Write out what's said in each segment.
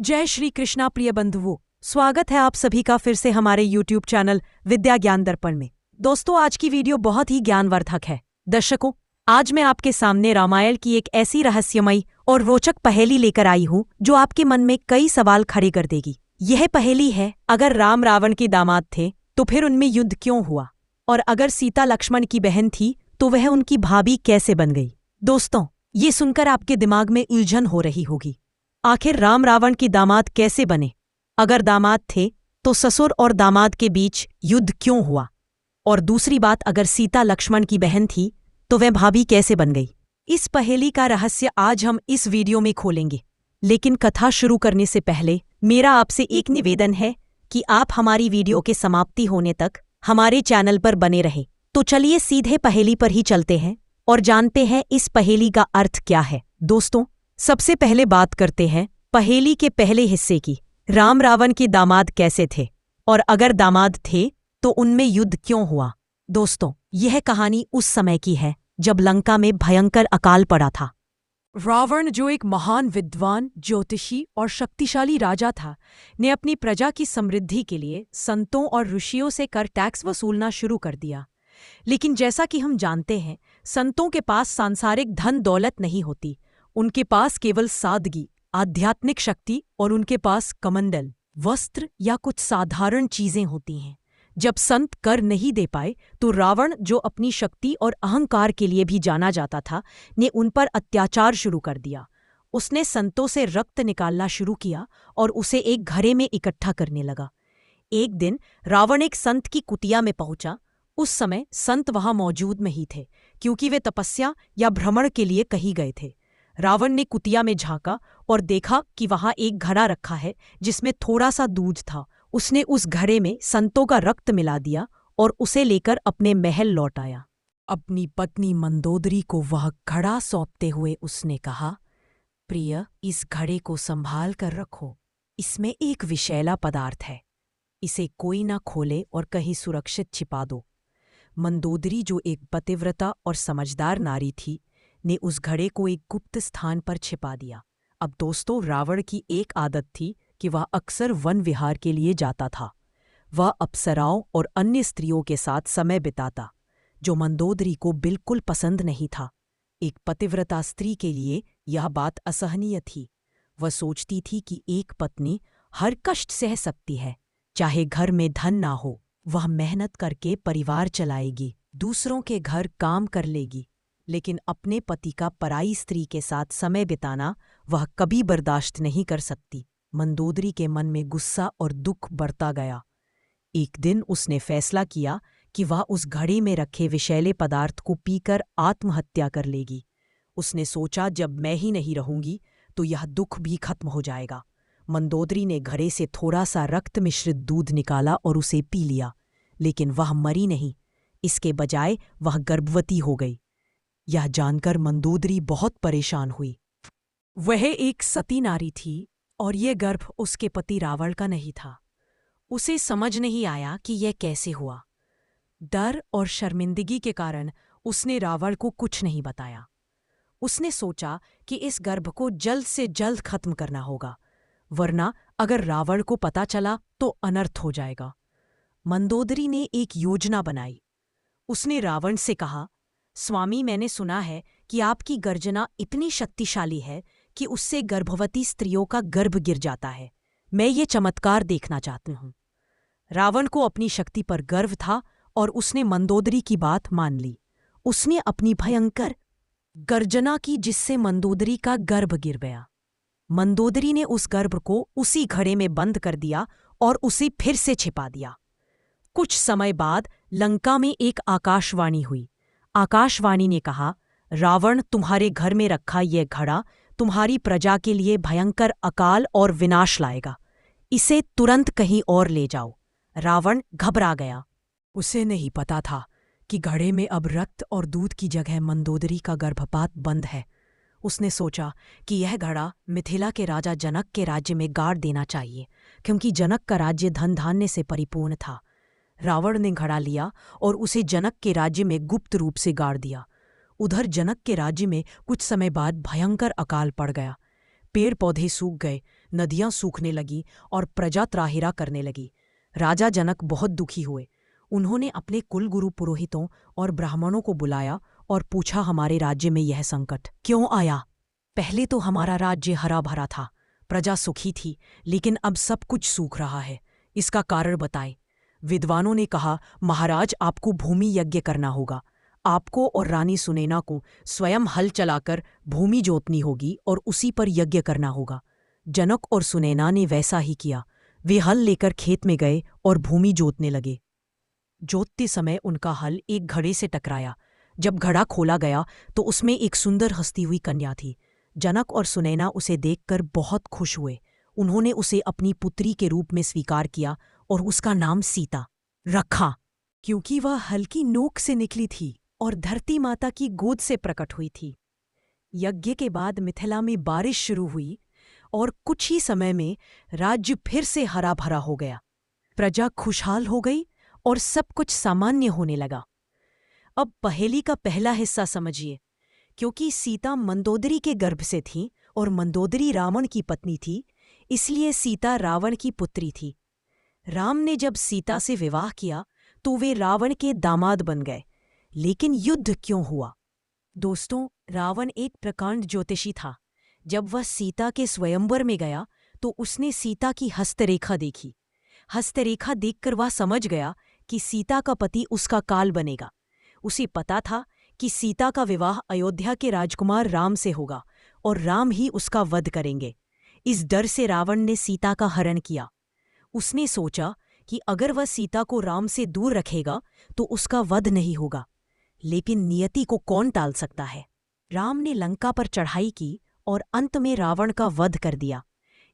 जय श्री कृष्णा प्रिय बंधुओं, स्वागत है आप सभी का फिर से हमारे YouTube चैनल विद्या ज्ञान दर्पण में। दोस्तों, आज की वीडियो बहुत ही ज्ञानवर्धक है। दर्शकों, आज मैं आपके सामने रामायण की एक ऐसी रहस्यमयी और रोचक पहेली लेकर आई हूँ जो आपके मन में कई सवाल खड़े कर देगी। यह पहेली है, अगर राम रावण के दामाद थे तो फिर उनमें युद्ध क्यों हुआ, और अगर सीता लक्ष्मण की बहन थी तो वह उनकी भाभी कैसे बन गई। दोस्तों, ये सुनकर आपके दिमाग में उलझन हो रही होगी, आखिर राम रावण की दामाद कैसे बने? अगर दामाद थे तो ससुर और दामाद के बीच युद्ध क्यों हुआ? और दूसरी बात, अगर सीता लक्ष्मण की बहन थी तो वह भाभी कैसे बन गई? इस पहेली का रहस्य आज हम इस वीडियो में खोलेंगे। लेकिन कथा शुरू करने से पहले मेरा आपसे एक निवेदन है कि आप हमारी वीडियो के समाप्ति होने तक हमारे चैनल पर बने रहें। तो चलिए सीधे पहेली पर ही चलते हैं और जानते हैं इस पहेली का अर्थ क्या है। दोस्तों, सबसे पहले बात करते हैं पहेली के पहले हिस्से की। राम रावण के दामाद कैसे थे, और अगर दामाद थे तो उनमें युद्ध क्यों हुआ? दोस्तों, यह कहानी उस समय की है जब लंका में भयंकर अकाल पड़ा था। रावण, जो एक महान विद्वान, ज्योतिषी और शक्तिशाली राजा था, ने अपनी प्रजा की समृद्धि के लिए संतों और ऋषियों से कर टैक्स वसूलना शुरू कर दिया। लेकिन जैसा कि हम जानते हैं, संतों के पास सांसारिक धन दौलत नहीं होती, उनके पास केवल सादगी, आध्यात्मिक शक्ति और उनके पास कमंडल, वस्त्र या कुछ साधारण चीजें होती हैं। जब संत कर नहीं दे पाए तो रावण, जो अपनी शक्ति और अहंकार के लिए भी जाना जाता था, ने उन पर अत्याचार शुरू कर दिया। उसने संतों से रक्त निकालना शुरू किया और उसे एक घड़े में इकट्ठा करने लगा। एक दिन रावण एक संत की कुटिया में पहुंचा। उस समय संत वहां मौजूद नहीं थे, क्योंकि वे तपस्या या भ्रमण के लिए कहीं गए थे। रावण ने कुटिया में झांका और देखा कि वहां एक घड़ा रखा है जिसमें थोड़ा सा दूध था। उसने उस घड़े में संतों का रक्त मिला दिया और उसे लेकर अपने महल लौट आया। अपनी पत्नी मंदोदरी को वह घड़ा सौंपते हुए उसने कहा, प्रिय, इस घड़े को संभाल कर रखो। इसमें एक विषैला पदार्थ है, इसे कोई ना खोले और कहीं सुरक्षित छिपा दो। मंदोदरी, जो एक पतिव्रता और समझदार नारी थी, ने उस घड़े को एक गुप्त स्थान पर छिपा दिया। अब दोस्तों, रावण की एक आदत थी कि वह अक्सर वन विहार के लिए जाता था। वह अप्सराओं और अन्य स्त्रियों के साथ समय बिताता, जो मंदोदरी को बिल्कुल पसंद नहीं था। एक पतिव्रता स्त्री के लिए यह बात असहनीय थी। वह सोचती थी कि एक पत्नी हर कष्ट सह सकती है, चाहे घर में धन ना हो। वह मेहनत करके परिवार चलाएगी, दूसरों के घर काम कर लेगी, लेकिन अपने पति का पराई स्त्री के साथ समय बिताना वह कभी बर्दाश्त नहीं कर सकती। मंदोदरी के मन में गुस्सा और दुख बढ़ता गया। एक दिन उसने फैसला किया कि वह उस घड़े में रखे विषैले पदार्थ को पीकर आत्महत्या कर लेगी। उसने सोचा, जब मैं ही नहीं रहूंगी तो यह दुख भी खत्म हो जाएगा। मंदोदरी ने घड़े से थोड़ा सा रक्त मिश्रित दूध निकाला और उसे पी लिया, लेकिन वह मरी नहीं। इसके बजाय वह गर्भवती हो गई। यह जानकर मंदोदरी बहुत परेशान हुई। वह एक सती नारी थी और यह गर्भ उसके पति रावण का नहीं था। उसे समझ नहीं आया कि यह कैसे हुआ। डर और शर्मिंदगी के कारण उसने रावण को कुछ नहीं बताया। उसने सोचा कि इस गर्भ को जल्द से जल्द खत्म करना होगा, वरना अगर रावण को पता चला तो अनर्थ हो जाएगा। मंदोदरी ने एक योजना बनाई। उसने रावण से कहा, स्वामी, मैंने सुना है कि आपकी गर्जना इतनी शक्तिशाली है कि उससे गर्भवती स्त्रियों का गर्भ गिर जाता है। मैं ये चमत्कार देखना चाहती हूँ। रावण को अपनी शक्ति पर गर्व था और उसने मंदोदरी की बात मान ली। उसने अपनी भयंकर गर्जना की, जिससे मंदोदरी का गर्भ गिर गया। मंदोदरी ने उस गर्भ को उसी घड़े में बंद कर दिया और उसे फिर से छिपा दिया। कुछ समय बाद लंका में एक आकाशवाणी हुई। आकाशवाणी ने कहा, रावण, तुम्हारे घर में रखा यह घड़ा तुम्हारी प्रजा के लिए भयंकर अकाल और विनाश लाएगा। इसे तुरंत कहीं और ले जाओ। रावण घबरा गया। उसे नहीं पता था कि घड़े में अब रक्त और दूध की जगह मंदोदरी का गर्भपात बंद है। उसने सोचा कि यह घड़ा मिथिला के राजा जनक के राज्य में गाड़ देना चाहिए, क्योंकि जनक का राज्य धन धान्य से परिपूर्ण था। रावण ने घड़ा लिया और उसे जनक के राज्य में गुप्त रूप से गाड़ दिया। उधर जनक के राज्य में कुछ समय बाद भयंकर अकाल पड़ गया। पेड़ पौधे सूख गए, नदियां सूखने लगी और प्रजा त्राहिरा करने लगी। राजा जनक बहुत दुखी हुए। उन्होंने अपने कुलगुरु पुरोहितों और ब्राह्मणों को बुलाया और पूछा, हमारे राज्य में यह संकट क्यों आया? पहले तो हमारा राज्य हरा भरा था, प्रजा सुखी थी, लेकिन अब सब कुछ सूख रहा है। इसका कारण बताएं। विद्वानों ने कहा, महाराज, आपको भूमि यज्ञ करना होगा। आपको और रानी सुनैना को स्वयं हल चलाकर भूमि जोतनी होगी और उसी पर यज्ञ करना होगा। जनक और सुनैना ने वैसा ही किया। वे हल लेकर खेत में गए और भूमि जोतने लगे। जोतते समय उनका हल एक घड़े से टकराया। जब घड़ा खोला गया तो उसमें एक सुंदर हंसती हुई कन्या थी। जनक और सुनैना उसे देखकर बहुत खुश हुए। उन्होंने उसे अपनी पुत्री के रूप में स्वीकार किया और उसका नाम सीता रखा, क्योंकि वह हल्की नोक से निकली थी और धरती माता की गोद से प्रकट हुई थी। यज्ञ के बाद मिथिला में बारिश शुरू हुई और कुछ ही समय में राज्य फिर से हरा भरा हो गया। प्रजा खुशहाल हो गई और सब कुछ सामान्य होने लगा। अब पहेली का पहला हिस्सा समझिए। क्योंकि सीता मंदोदरी के गर्भ से थी और मंदोदरी रावण की पत्नी थी, इसलिए सीता रावण की पुत्री थी। राम ने जब सीता से विवाह किया तो वे रावण के दामाद बन गए। लेकिन युद्ध क्यों हुआ? दोस्तों, रावण एक प्रकांड ज्योतिषी था। जब वह सीता के स्वयंवर में गया तो उसने सीता की हस्तरेखा देखी। हस्तरेखा देखकर वह समझ गया कि सीता का पति उसका काल बनेगा। उसे पता था कि सीता का विवाह अयोध्या के राजकुमार राम से होगा और राम ही उसका वध करेंगे। इस डर से रावण ने सीता का हरण किया। उसने सोचा कि अगर वह सीता को राम से दूर रखेगा तो उसका वध नहीं होगा। लेकिन नियति को कौन टाल सकता है? राम ने लंका पर चढ़ाई की और अंत में रावण का वध कर दिया।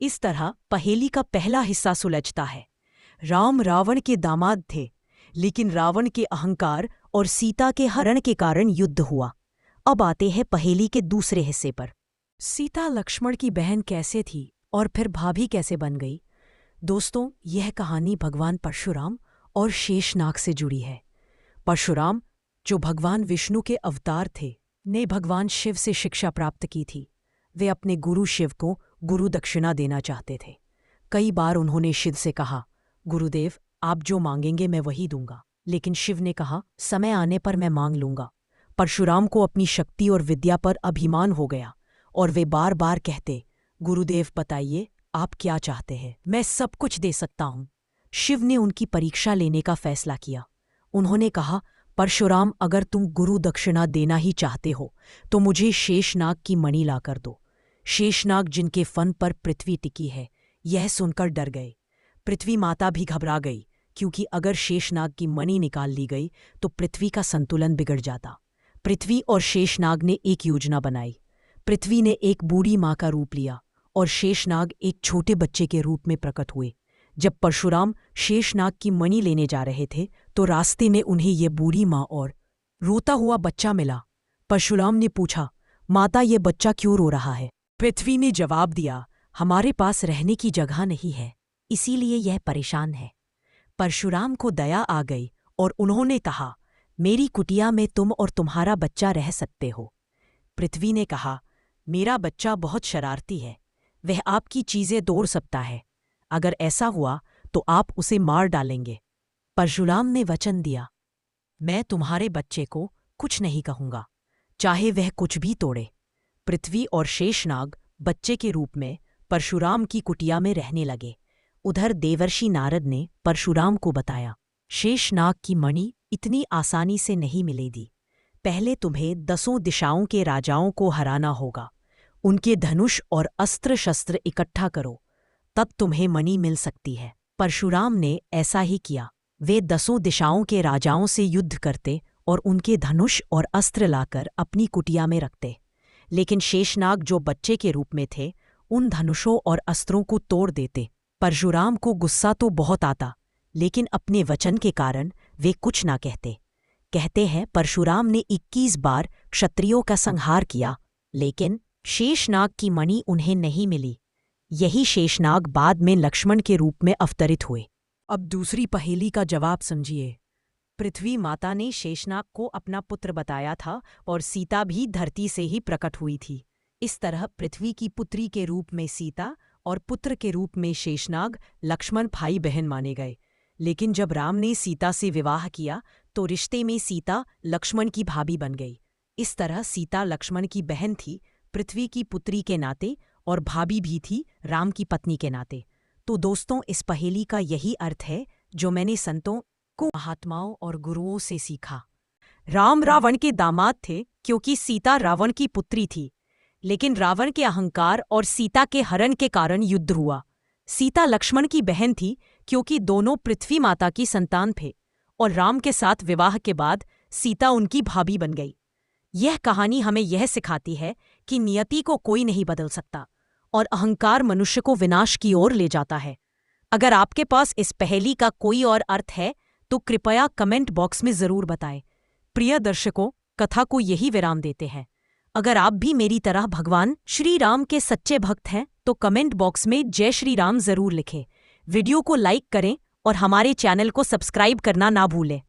इस तरह पहेली का पहला हिस्सा सुलझता है। राम रावण के दामाद थे, लेकिन रावण के अहंकार और सीता के हरण के कारण युद्ध हुआ। अब आते हैं पहेली के दूसरे हिस्से पर। सीता लक्ष्मण की बहन कैसे थी और फिर भाभी कैसे बन गई? दोस्तों, यह कहानी भगवान परशुराम और शेषनाग से जुड़ी है। परशुराम, जो भगवान विष्णु के अवतार थे, ने भगवान शिव से शिक्षा प्राप्त की थी। वे अपने गुरु शिव को गुरु दक्षिणा देना चाहते थे। कई बार उन्होंने शिव से कहा, गुरुदेव, आप जो मांगेंगे मैं वही दूंगा। लेकिन शिव ने कहा, समय आने पर मैं मांग लूंगा। परशुराम को अपनी शक्ति और विद्या पर अभिमान हो गया और वे बार बार कहते, गुरुदेव बताइए, आप क्या चाहते हैं? मैं सब कुछ दे सकता हूं। शिव ने उनकी परीक्षा लेने का फैसला किया। उन्होंने कहा, परशुराम, अगर तुम गुरु दक्षिणा देना ही चाहते हो तो मुझे शेषनाग की मणि लाकर दो। शेषनाग, जिनके फन पर पृथ्वी टिकी है, यह सुनकर डर गए। पृथ्वी माता भी घबरा गई, क्योंकि अगर शेषनाग की मणि निकाल ली गई तो पृथ्वी का संतुलन बिगड़ जाता। पृथ्वी और शेषनाग ने एक योजना बनाई। पृथ्वी ने एक बूढ़ी माँ का रूप लिया और शेषनाग एक छोटे बच्चे के रूप में प्रकट हुए। जब परशुराम शेषनाग की मणि लेने जा रहे थे तो रास्ते में उन्हें ये बूढ़ी माँ और रोता हुआ बच्चा मिला। परशुराम ने पूछा, माता, ये बच्चा क्यों रो रहा है? पृथ्वी ने जवाब दिया, हमारे पास रहने की जगह नहीं है, इसीलिए यह परेशान है। परशुराम को दया आ गई और उन्होंने कहा, मेरी कुटिया में तुम और तुम्हारा बच्चा रह सकते हो। पृथ्वी ने कहा, मेरा बच्चा बहुत शरारती है, वह आपकी चीजें तोड़ सकता है। अगर ऐसा हुआ तो आप उसे मार डालेंगे। परशुराम ने वचन दिया, मैं तुम्हारे बच्चे को कुछ नहीं कहूंगा, चाहे वह कुछ भी तोड़े। पृथ्वी और शेषनाग बच्चे के रूप में परशुराम की कुटिया में रहने लगे। उधर देवर्षि नारद ने परशुराम को बताया, शेषनाग की मणि इतनी आसानी से नहीं मिलेगी। पहले तुम्हें 10 दिशाओं के राजाओं को हराना होगा। उनके धनुष और अस्त्र शस्त्र इकट्ठा करो, तब तुम्हें मणि मिल सकती है। परशुराम ने ऐसा ही किया। वे 10 दिशाओं के राजाओं से युद्ध करते और उनके धनुष और अस्त्र लाकर अपनी कुटिया में रखते। लेकिन शेषनाग, जो बच्चे के रूप में थे, उन धनुषों और अस्त्रों को तोड़ देते। परशुराम को गुस्सा तो बहुत आता, लेकिन अपने वचन के कारण वे कुछ ना कहते। कहते हैं, परशुराम ने 21 बार क्षत्रियों का संहार किया, लेकिन शेषनाग की मणि उन्हें नहीं मिली। यही शेषनाग बाद में लक्ष्मण के रूप में अवतरित हुए। अब दूसरी पहेली का जवाब समझिए। पृथ्वी माता ने शेषनाग को अपना पुत्र बताया था और सीता भी धरती से ही प्रकट हुई थी। इस तरह पृथ्वी की पुत्री के रूप में सीता और पुत्र के रूप में शेषनाग लक्ष्मण भाई बहन माने गए। लेकिन जब राम ने सीता से विवाह किया तो रिश्ते में सीता लक्ष्मण की भाभी बन गई। इस तरह सीता लक्ष्मण की बहन थी, पृथ्वी की पुत्री के नाते, और भाभी भी थी राम की पत्नी के नाते। तो दोस्तों, इस पहेली का यही अर्थ है जो मैंने संतों को, महात्माओं और गुरुओं से सीखा। राम रावण के दामाद थे क्योंकि सीता रावण की पुत्री थी, लेकिन रावण के अहंकार और सीता के हरण के कारण युद्ध हुआ। सीता लक्ष्मण की बहन थी क्योंकि दोनों पृथ्वी माता की संतान थे, और राम के साथ विवाह के बाद सीता उनकी भाभी बन गई। यह कहानी हमें यह सिखाती है कि नियति को कोई नहीं बदल सकता और अहंकार मनुष्य को विनाश की ओर ले जाता है। अगर आपके पास इस पहेली का कोई और अर्थ है तो कृपया कमेंट बॉक्स में जरूर बताएं। प्रिय दर्शकों, कथा को यही विराम देते हैं। अगर आप भी मेरी तरह भगवान श्री राम के सच्चे भक्त हैं तो कमेंट बॉक्स में जय श्री राम जरूर लिखें। वीडियो को लाइक करें और हमारे चैनल को सब्सक्राइब करना ना भूलें।